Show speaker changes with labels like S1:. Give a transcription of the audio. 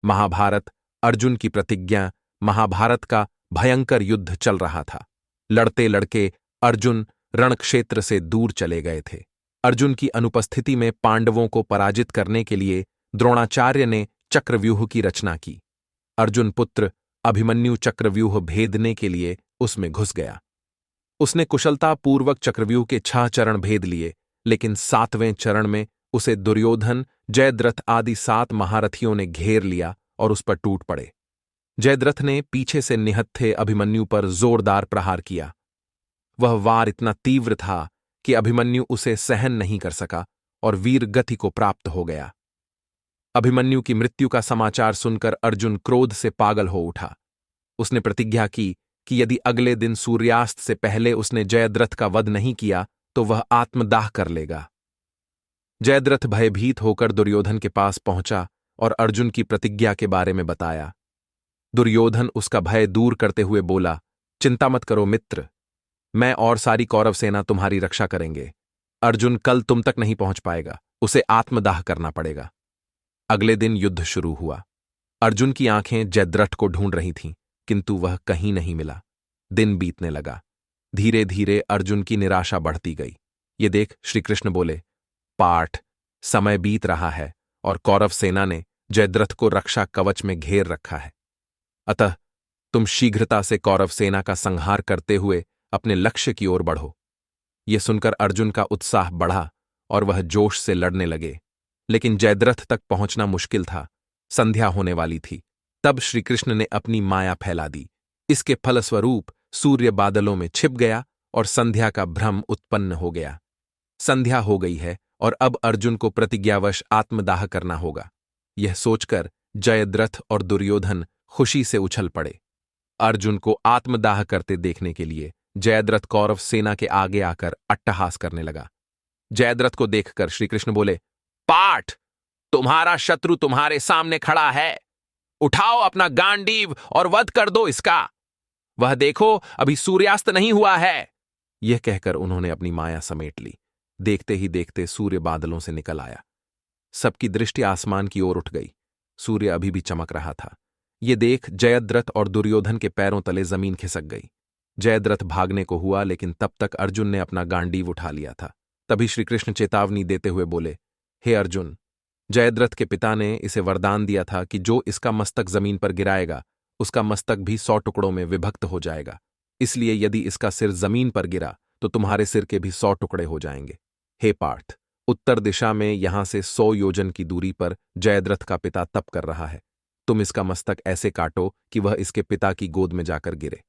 S1: महाभारत, अर्जुन की प्रतिज्ञा। महाभारत का भयंकर युद्ध चल रहा था। लड़ते लड़के अर्जुन रणक्षेत्र से दूर चले गए थे। अर्जुन की अनुपस्थिति में पांडवों को पराजित करने के लिए द्रोणाचार्य ने चक्रव्यूह की रचना की। अर्जुन पुत्र अभिमन्यु चक्रव्यूह भेदने के लिए उसमें घुस गया। उसने कुशलतापूर्वक चक्रव्यूह के 6 चरण भेद लिए, लेकिन 7वें चरण में उसे दुर्योधन, जयद्रथ आदि 7 महारथियों ने घेर लिया और उस पर टूट पड़े। जयद्रथ ने पीछे से निहत्थे अभिमन्यु पर जोरदार प्रहार किया। वह वार इतना तीव्र था कि अभिमन्यु उसे सहन नहीं कर सका और वीर गति को प्राप्त हो गया। अभिमन्यु की मृत्यु का समाचार सुनकर अर्जुन क्रोध से पागल हो उठा। उसने प्रतिज्ञा की कि यदि अगले दिन सूर्यास्त से पहले उसने जयद्रथ का वध नहीं किया तो वह आत्मदाह कर लेगा। जयद्रथ भयभीत होकर दुर्योधन के पास पहुंचा और अर्जुन की प्रतिज्ञा के बारे में बताया। दुर्योधन उसका भय दूर करते हुए बोला, चिंता मत करो मित्र, मैं और सारी कौरव सेना तुम्हारी रक्षा करेंगे। अर्जुन कल तुम तक नहीं पहुंच पाएगा, उसे आत्मदाह करना पड़ेगा। अगले दिन युद्ध शुरू हुआ। अर्जुन की आंखें जयद्रथ को ढूंढ रही थीं, किंतु वह कहीं नहीं मिला। दिन बीतने लगा। धीरे धीरे अर्जुन की निराशा बढ़ती गई। ये देख श्रीकृष्ण बोले, पाठ, समय बीत रहा है और कौरव सेना ने जयद्रथ को रक्षा कवच में घेर रखा है। अतः तुम शीघ्रता से कौरव सेना का संहार करते हुए अपने लक्ष्य की ओर बढ़ो। यह सुनकर अर्जुन का उत्साह बढ़ा और वह जोश से लड़ने लगे। लेकिन जयद्रथ तक पहुंचना मुश्किल था। संध्या होने वाली थी। तब श्रीकृष्ण ने अपनी माया फैला दी। इसके फलस्वरूप सूर्य बादलों में छिप गया और संध्या का भ्रम उत्पन्न हो गया। संध्या हो गई है और अब अर्जुन को प्रतिज्ञावश आत्मदाह करना होगा। यह सोचकर जयद्रथ और दुर्योधन खुशी से उछल पड़े। अर्जुन को आत्मदाह करते देखने के लिए जयद्रथ कौरव सेना के आगे आकर अट्टहास करने लगा। जयद्रथ को देखकर श्रीकृष्ण बोले, पाठ, तुम्हारा शत्रु तुम्हारे सामने खड़ा है। उठाओ अपना गांडीव और वध कर दो इसका। वह देखो, अभी सूर्यास्त नहीं हुआ है। यह कहकर उन्होंने अपनी माया समेट ली। देखते ही देखते सूर्य बादलों से निकल आया। सबकी दृष्टि आसमान की ओर उठ गई। सूर्य अभी भी चमक रहा था। ये देख जयद्रथ और दुर्योधन के पैरों तले जमीन खिसक गई। जयद्रथ भागने को हुआ, लेकिन तब तक अर्जुन ने अपना गांडीव उठा लिया था। तभी श्रीकृष्ण चेतावनी देते हुए बोले, हे अर्जुन, जयद्रथ के पिता ने इसे वरदान दिया था कि जो इसका मस्तक जमीन पर गिराएगा उसका मस्तक भी 100 टुकड़ों में विभक्त हो जाएगा। इसलिए यदि इसका सिर जमीन पर गिरा तो तुम्हारे सिर के भी 100 टुकड़े हो जाएंगे। हे पार्थ, उत्तर दिशा में यहां से 100 योजन की दूरी पर जयद्रथ का पिता तप कर रहा है। तुम इसका मस्तक ऐसे काटो कि वह इसके पिता की गोद में जाकर गिरे।